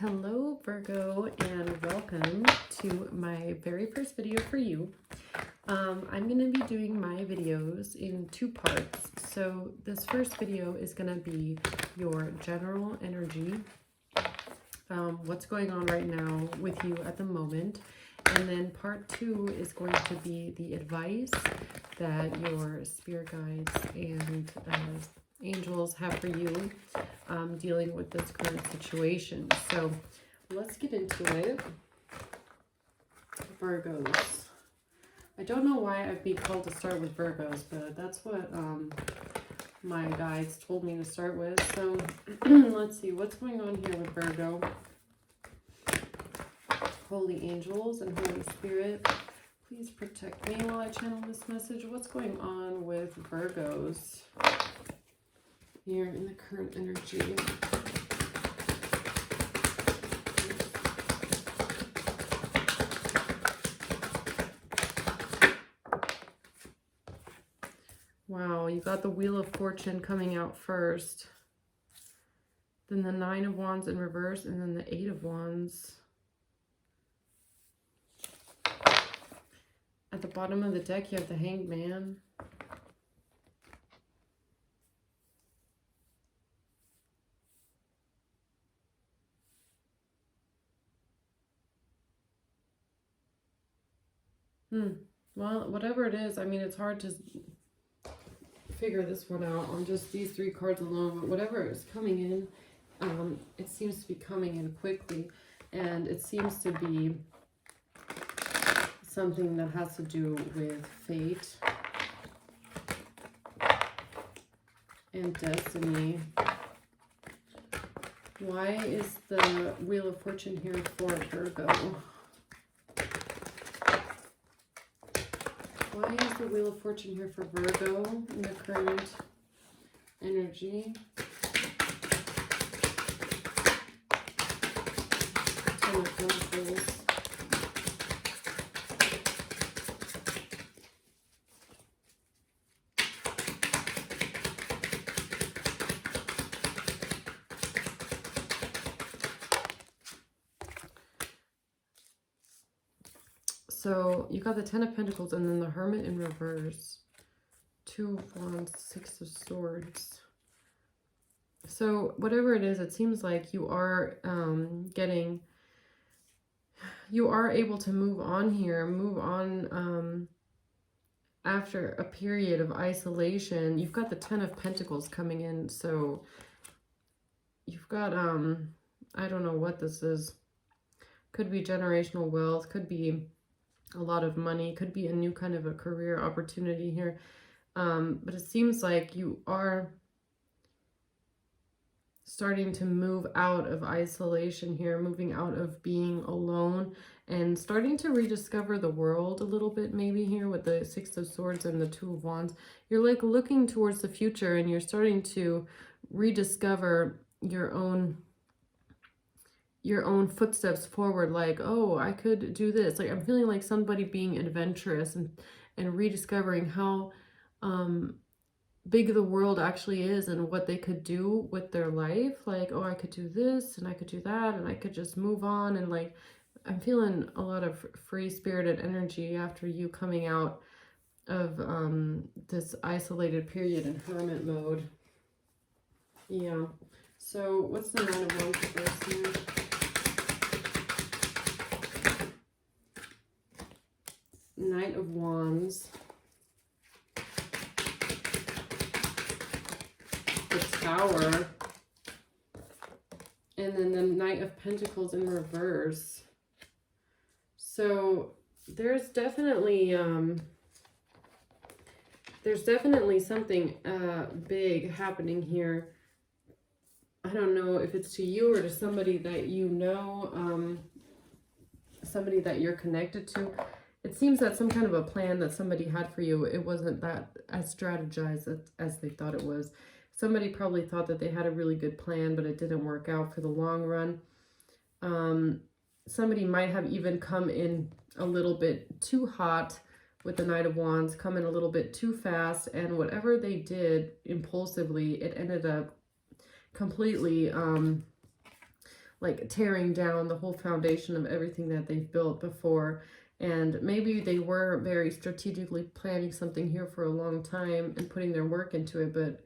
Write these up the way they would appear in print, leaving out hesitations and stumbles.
Hello Virgo, and welcome to my very first video for you. I'm going to be doing my videos in two parts. So this first video is going to be your general energy, what's going on right now with you at the moment. And then part two is going to be the advice that your spirit guides and angels have for you dealing with this current situation. So let's get into it. Virgos. I don't know why I'd be called to start with Virgos, but that's what my guides told me to start with. So let's see what's going on here with Virgo. Holy angels and Holy Spirit, please protect me while I channel this message. What's going on with Virgos here in the current energy? Wow, you got the Wheel of Fortune coming out first. Then the Nine of Wands in reverse, and then the Eight of Wands. At the bottom of the deck, you have the Hanged Man. Well, whatever it is, I mean, it's hard to figure this one out on just these three cards alone, but whatever is coming in, it seems to be coming in quickly, and it seems to be something that has to do with fate and destiny. Why is the Wheel of Fortune here for Virgo? Why is the Wheel of Fortune here for Virgo in the current energy? Ten of Pentacles. So you got the Ten of Pentacles and then the Hermit in reverse. Two of Wands, Six of Swords. So whatever it is, it seems like you are you are able to move on here, move on after a period of isolation. You've got the Ten of Pentacles coming in, so you've got, I don't know what this is. Could be generational wealth, could be a lot of money, could be a new kind of a career opportunity here. But it seems like you are starting to move out of isolation here, moving out of being alone and starting to rediscover the world a little bit, maybe here with the Six of Swords and the Two of Wands. You're like looking towards the future and you're starting to rediscover your own footsteps forward, like, oh, I could do this. Like, I'm feeling like somebody being adventurous and rediscovering how big the world actually is and what they could do with their life. Like, oh, I could do this and I could do that and I could just move on. And like, I'm feeling a lot of free-spirited energy after you coming out of this isolated period in hermit mode. Yeah. So what's the Nine of Wands first here? Knight of Wands, the Tower, and then the Knight of Pentacles in reverse. So there's definitely something big happening here. I don't know if it's to you or to somebody that you know, somebody that you're connected to. It seems that some kind of a plan that somebody had for you, it wasn't that as strategized as they thought it was. Somebody probably thought that they had a really good plan, but it didn't work out for the long run. Somebody might have even come in a little bit too hot with the Knight of Wands, come in a little bit too fast, and whatever they did impulsively, it ended up completely like tearing down the whole foundation of everything that they've built before. And maybe they were very strategically planning something here for a long time and putting their work into it, but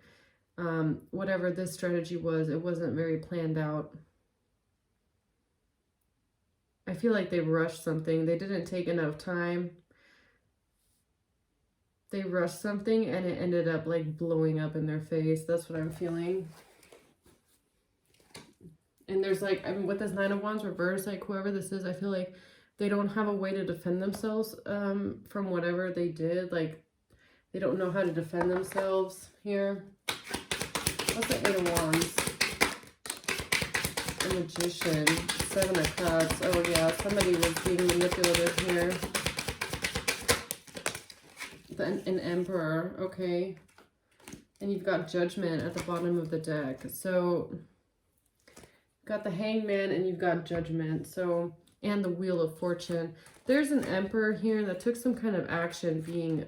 whatever this strategy was, it wasn't very planned out. I feel like they rushed something. They didn't take enough time. They rushed something and it ended up like blowing up in their face. That's what I'm feeling. And there's like, I mean, with this Nine of Wands reverse, like whoever this is, I feel like they don't have a way to defend themselves from whatever they did. Like they don't know how to defend themselves here. What's the Eight of Wands? A Magician. Seven of Cups. Oh yeah, somebody was being manipulative here. An Emperor. Okay. And you've got Judgment at the bottom of the deck. So, you've got the Hangman and you've got Judgment. So, and the Wheel of Fortune. There's an Emperor here that took some kind of action being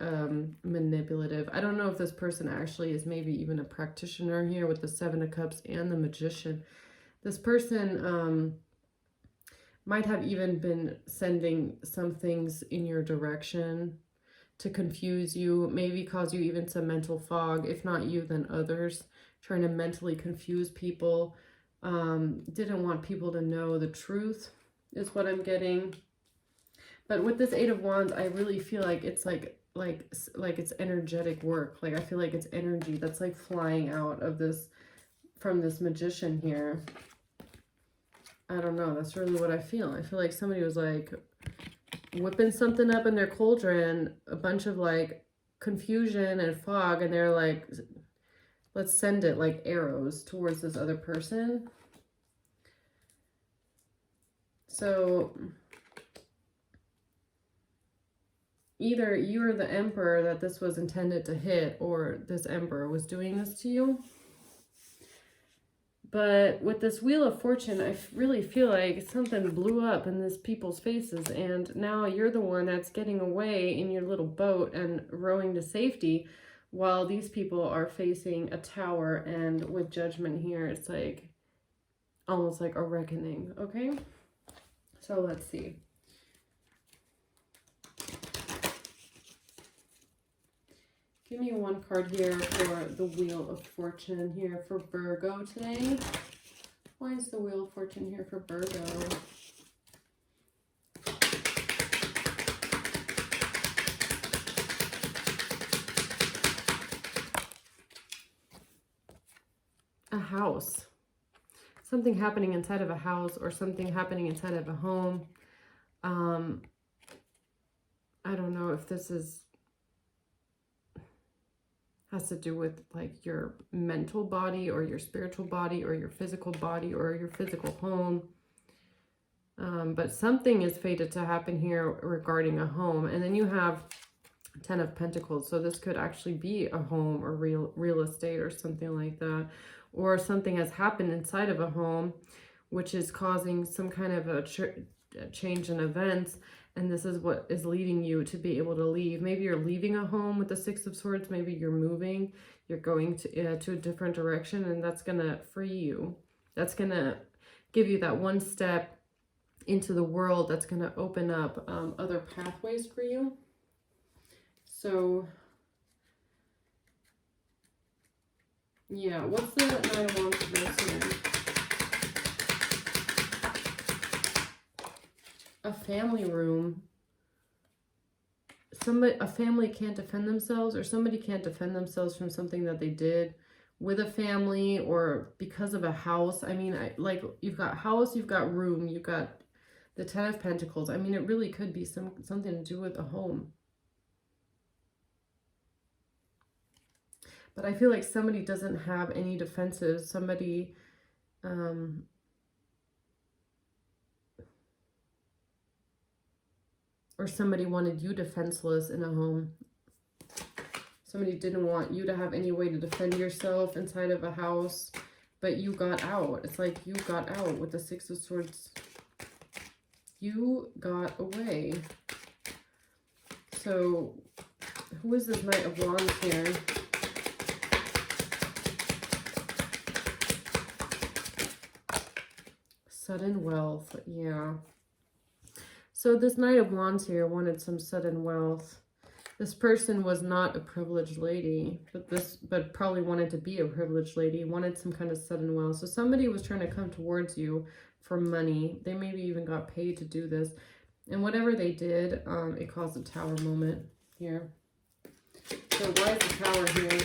manipulative. I don't know if this person actually is maybe even a practitioner here with the Seven of Cups and the Magician. This person might have even been sending some things in your direction to confuse you, maybe cause you even some mental fog, if not you, then others, trying to mentally confuse people. Didn't want people to know the truth is what I'm getting. But with this Eight of Wands, I really feel like it's like it's energetic work. Like I feel like it's energy that's like flying out of this, from this Magician here. I don't know, that's really what I feel. I feel like somebody was like whipping something up in their cauldron, a bunch of like confusion and fog, and they're like, let's send it like arrows towards this other person. So either you're the Emperor that this was intended to hit, or this Emperor was doing this to you. But with this Wheel of Fortune, I really feel like something blew up in these people's faces, and now you're the one that's getting away in your little boat and rowing to safety, while these people are facing a tower. And with Judgment here, it's like almost like a reckoning. Okay, so let's see. Give me one card here for the Wheel of Fortune here for Virgo today. Why is the Wheel of Fortune here for Virgo? A house. Something happening inside of a house, or something happening inside of a home. I don't know if this has to do with like your mental body or your spiritual body or your physical body or your physical home. But something is fated to happen here regarding a home. And then you have Ten of Pentacles. So this could actually be a home or real estate or something like that. Or something has happened inside of a home, which is causing some kind of a change in events. And this is what is leading you to be able to leave. Maybe you're leaving a home with the Six of Swords. Maybe you're moving. You're going to a different direction, and that's going to free you. That's going to give you that one step into the world that's going to open up other pathways for you. So, yeah, what's the Nine of Wands reverse here? A family room. A family can't defend themselves, or somebody can't defend themselves from something that they did with a family or because of a house. I mean, like you've got house, you've got room, you've got the Ten of Pentacles. I mean, it really could be something to do with a home. But I feel like somebody doesn't have any defenses. Somebody or somebody wanted you defenseless in a home. Somebody didn't want you to have any way to defend yourself inside of a house, but you got out. It's like you got out with the Six of Swords. You got away. So, who is this Knight of Wands here? Sudden wealth, yeah. So this Knight of Wands here wanted some sudden wealth. This person was not a privileged lady, but probably wanted to be a privileged lady, wanted some kind of sudden wealth. So somebody was trying to come towards you for money. They maybe even got paid to do this. And whatever they did, it caused a tower moment here. So why is the tower here?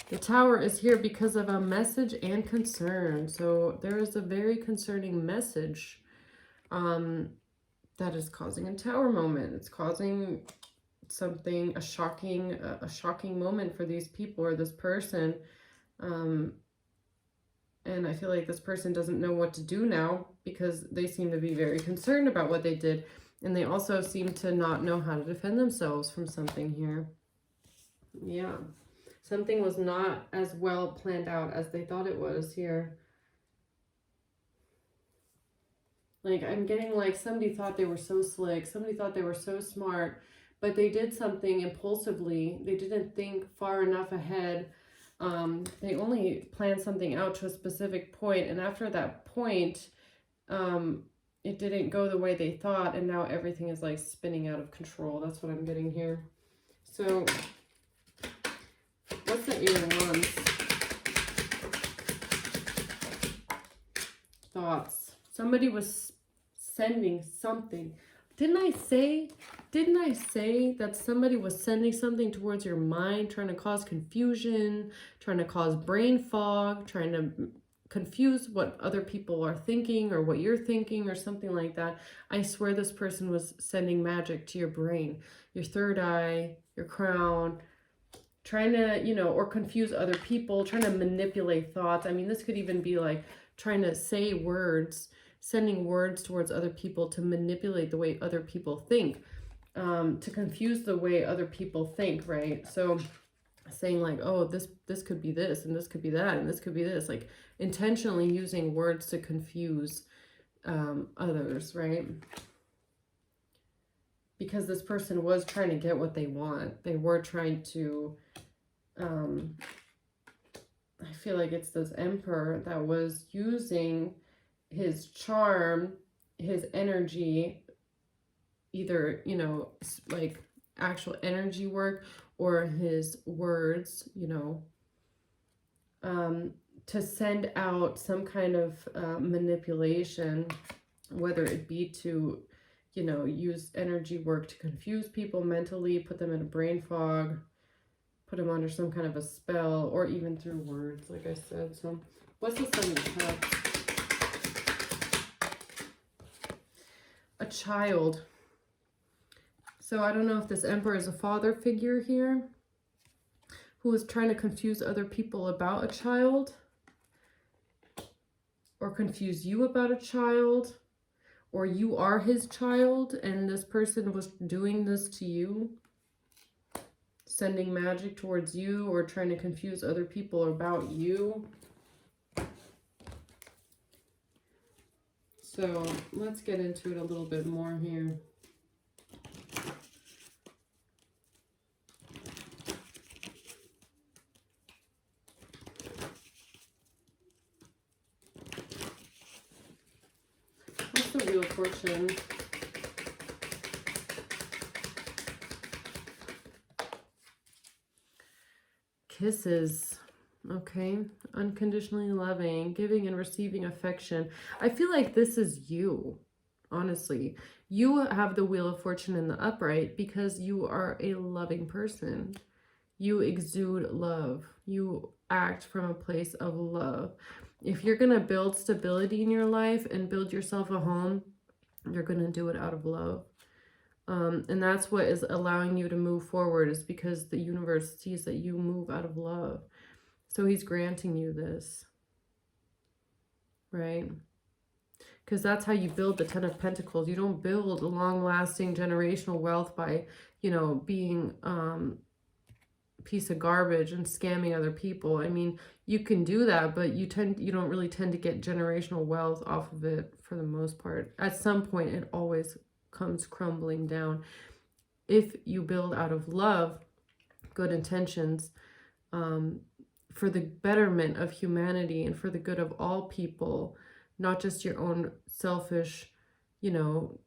The tower is here because of a message and concern. So there is a very concerning message that is causing a tower moment. It's causing something, a shocking moment for these people or this person. And I feel like this person doesn't know what to do now because they seem to be very concerned about what they did. And they also seem to not know how to defend themselves from something here. Yeah. Something was not as well planned out as they thought it was here. Like, I'm getting like somebody thought they were so slick. Somebody thought they were so smart. But they did something impulsively. They didn't think far enough ahead. They only planned something out to a specific point. And after that point, it didn't go the way they thought. And now everything is like spinning out of control. That's what I'm getting here. So what's the Eight of Wands? Thoughts. Somebody was sending something. Didn't I say that somebody was sending something towards your mind, trying to cause confusion, trying to cause brain fog, trying to confuse what other people are thinking or what you're thinking or something like that? I swear this person was sending magic to your brain, your third eye, your crown, trying to, you know, or confuse other people, trying to manipulate thoughts. I mean, this could even be like trying to say words, sending words towards other people to manipulate the way other people think, to confuse the way other people think, right? So saying like, oh, this could be this, and this could be that, and this could be this, like intentionally using words to confuse others, right? Because this person was trying to get what they want. They were trying to, I feel like it's this Emperor that was using his charm, his energy, either, you know, like actual energy work or his words, you know, to send out some kind of manipulation, whether it be to, you know, use energy work to confuse people mentally, put them in a brain fog, put them under some kind of a spell, or even through words, like I said. So what's the Seven of Cups? A child. So I don't know if this Emperor is a father figure here who is trying to confuse other people about a child, or confuse you about a child, or you are his child and this person was doing this to you, sending magic towards you or trying to confuse other people about you. So let's get into it a little bit more here. What's the Wheel of Fortune? Kisses. Okay. Unconditionally loving, giving and receiving affection. I feel like this is you, honestly. You have the Wheel of Fortune in the upright because you are a loving person. You exude love. You act from a place of love. If you're going to build stability in your life and build yourself a home, you're going to do it out of love. And that's what is allowing you to move forward, is because the universe sees that you move out of love. So he's granting you this, right? Because that's how you build the Ten of Pentacles. You don't build a long-lasting generational wealth by, you know, being a piece of garbage and scamming other people. I mean, you can do that, but you don't really tend to get generational wealth off of it for the most part. At some point, it always comes crumbling down. If you build out of love, good intentions, for the betterment of humanity and for the good of all people, not just your own selfish, you know,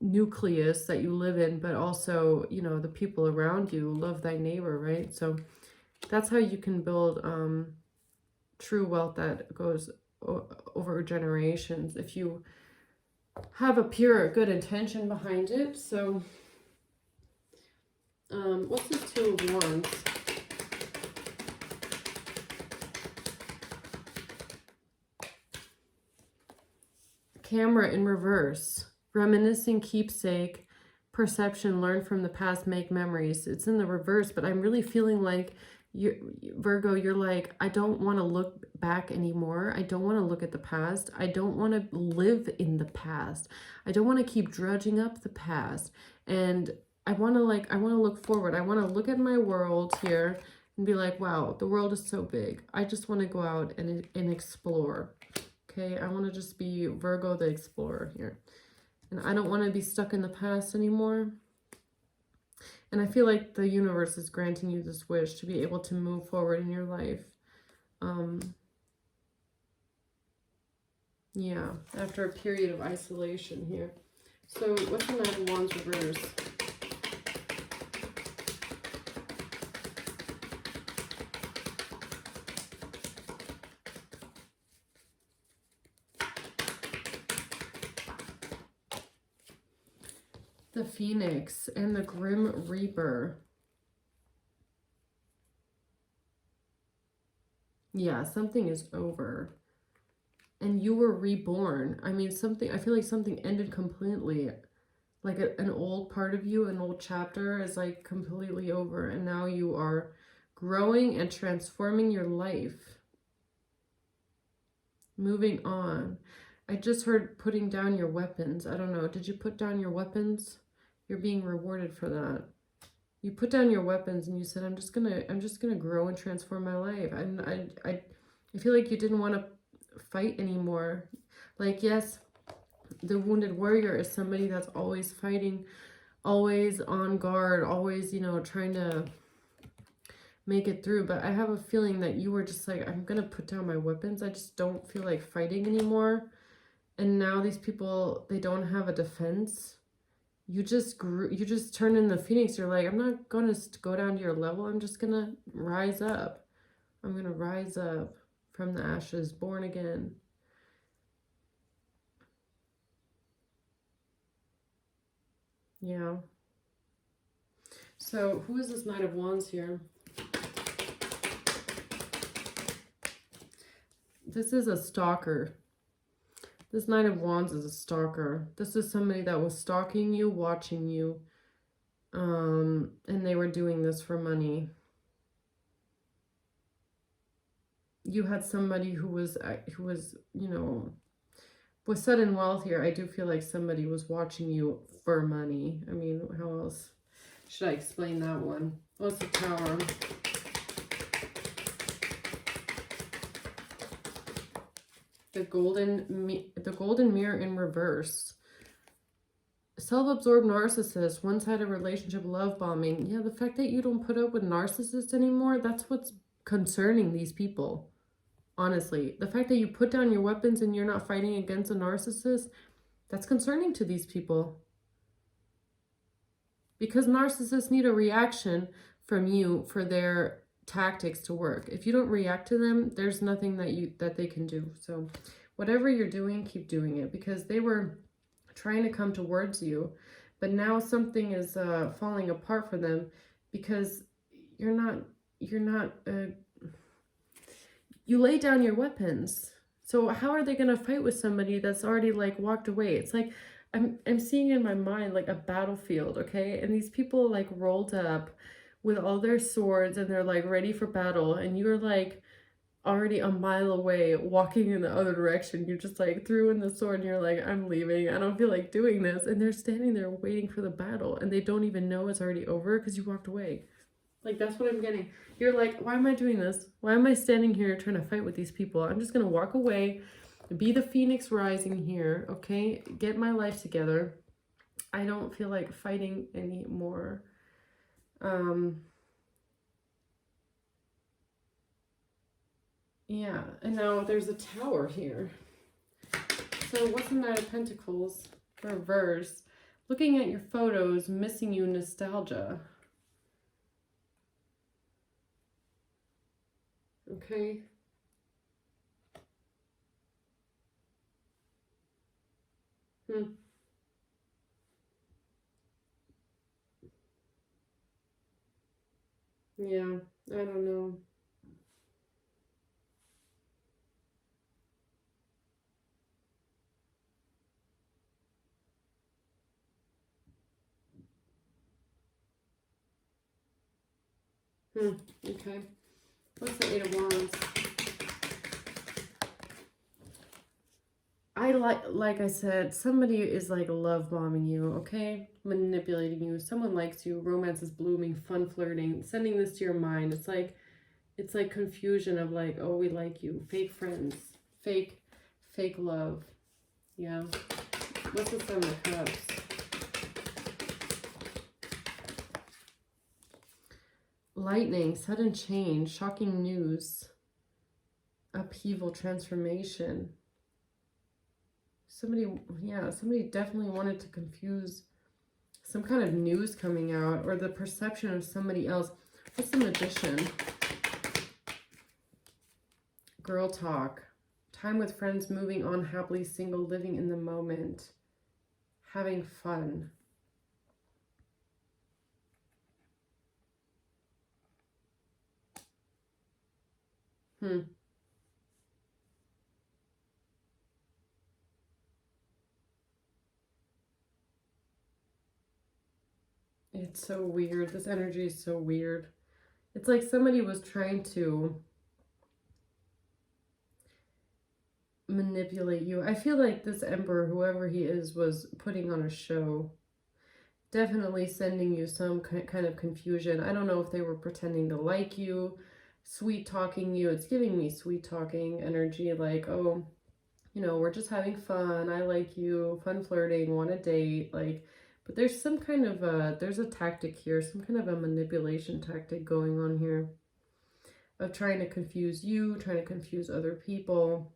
nucleus that you live in, but also, you know, the people around you. Love thy neighbor, right? So that's how you can build true wealth that goes over generations, if you have a pure good intention behind it. So what's this Two of Wands? Camera in reverse. Reminiscing, keepsake, perception, learn from the past, make memories. It's in the reverse, but I'm really feeling like Virgo, you're like, I don't want to look back anymore. I don't want to look at the past. I don't want to live in the past. I don't want to keep drudging up the past. And I want to look forward. I want to look at my world here and be like, wow, the world is so big. I just want to go out and explore. Okay, I want to just be Virgo the explorer here. And I don't want to be stuck in the past anymore. And I feel like the universe is granting you this wish to be able to move forward in your life. Yeah, after a period of isolation here. So what's the Knight of Wands reverse? The Phoenix and the Grim Reaper. Yeah, something is over. And you were reborn. I mean, I feel like something ended completely. Like an old part of you, an old chapter is like completely over. And now you are growing and transforming your life. Moving on. I just heard putting down your weapons. I don't know. Did you put down your weapons? You're being rewarded for that. You put down your weapons and you said, I'm just gonna grow and transform my life. And I feel like you didn't want to fight anymore. Like, yes, the wounded warrior is somebody that's always fighting, always on guard, always, you know, trying to make it through. But I have a feeling that you were just like, I'm gonna put down my weapons. I just don't feel like fighting anymore. And now these people, they don't have a defense. You just turn in the Phoenix. You're like, I'm not going to go down to your level. I'm just going to rise up. I'm going to rise up from the ashes, born again. Yeah. So who is this Knight of Wands here? This is a stalker. This Knight of Wands is a stalker. This is somebody that was stalking you, watching you, and they were doing this for money. You had somebody who was, you know, with sudden wealth here. I do feel like somebody was watching you for money. I mean, how else should I explain that one? What's the Tower? The golden mirror in reverse. Self-absorbed narcissist, one-sided relationship, love bombing. Yeah, the fact that you don't put up with narcissists anymore, that's what's concerning these people. Honestly, the fact that you put down your weapons and you're not fighting against a narcissist, that's concerning to these people. Because narcissists need a reaction from you for their tactics to work. If you don't react to them, there's nothing that they can do. So whatever you're doing, keep doing it, because they were trying to come towards you, but now something is falling apart for them because you lay down your weapons. So how are they going to fight with somebody that's already like walked away? It's like I'm seeing in my mind like a battlefield, okay? And these people like rolled up with all their swords and they're like ready for battle, and you're like already a mile away walking in the other direction. You just like threw in the sword and you're like, I'm leaving. I don't feel like doing this. And they're standing there waiting for the battle and they don't even know it's already over because you walked away. Like, that's what I'm getting. You're like, why am I doing this? Why am I standing here trying to fight with these people? I'm just going to walk away, be the Phoenix rising here, okay? Get my life together. I don't feel like fighting anymore. Yeah, and now there's a tower here. So what's the Knight of Pentacles? Reverse. Looking at your photos, missing you, nostalgia. Okay. Yeah, I don't know. Okay. What's the Eight of Wands? Like I said, somebody is like love bombing you, okay? Manipulating you. Someone likes you. Romance is blooming, fun flirting, sending this to your mind. It's like confusion of like, oh, we like you. Fake friends. Fake love. Yeah. What's the Seven of Cups? Lightning, sudden change, shocking news, upheaval, transformation. Somebody definitely wanted to confuse some kind of news coming out or the perception of somebody else. What's the Magician? Girl talk, time with friends, moving on happily, single, living in the moment, having fun. It's so weird. This energy is so weird. It's like somebody was trying to manipulate you. I feel like this Emperor, whoever he is, was putting on a show. Definitely sending you some kind of confusion. I don't know if they were pretending to like you, sweet talking you. It's giving me sweet talking energy, like, oh, you know, we're just having fun. I like you, fun flirting, want a date, like. But there's some kind of there's a tactic here, some kind of a manipulation tactic going on here of trying to confuse you, trying to confuse other people.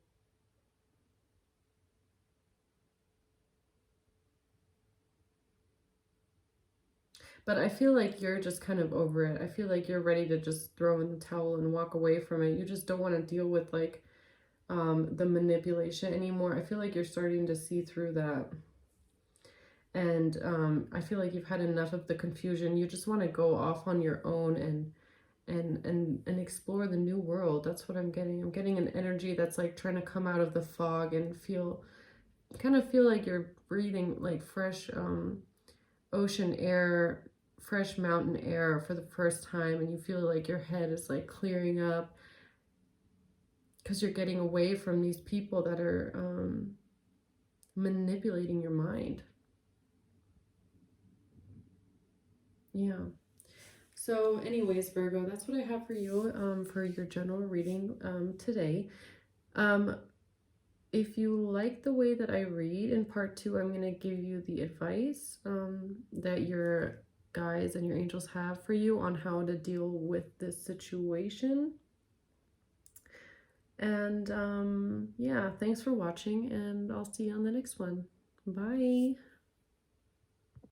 But I feel like you're just kind of over it. I feel like you're ready to just throw in the towel and walk away from it. You just don't want to deal with like the manipulation anymore. I feel like you're starting to see through that. And I feel like you've had enough of the confusion. You just want to go off on your own and explore the new world. That's what I'm getting. I'm getting an energy that's like trying to come out of the fog and kind of feel like you're breathing like fresh ocean air, fresh mountain air for the first time, and you feel like your head is like clearing up because you're getting away from these people that are manipulating your mind. Yeah. So anyways, Virgo, that's what I have for you for your general reading today. If you like the way that I read in part 2, I'm going to give you the advice that your guides and your angels have for you on how to deal with this situation. And yeah, thanks for watching, and I'll see you on the next one. Bye.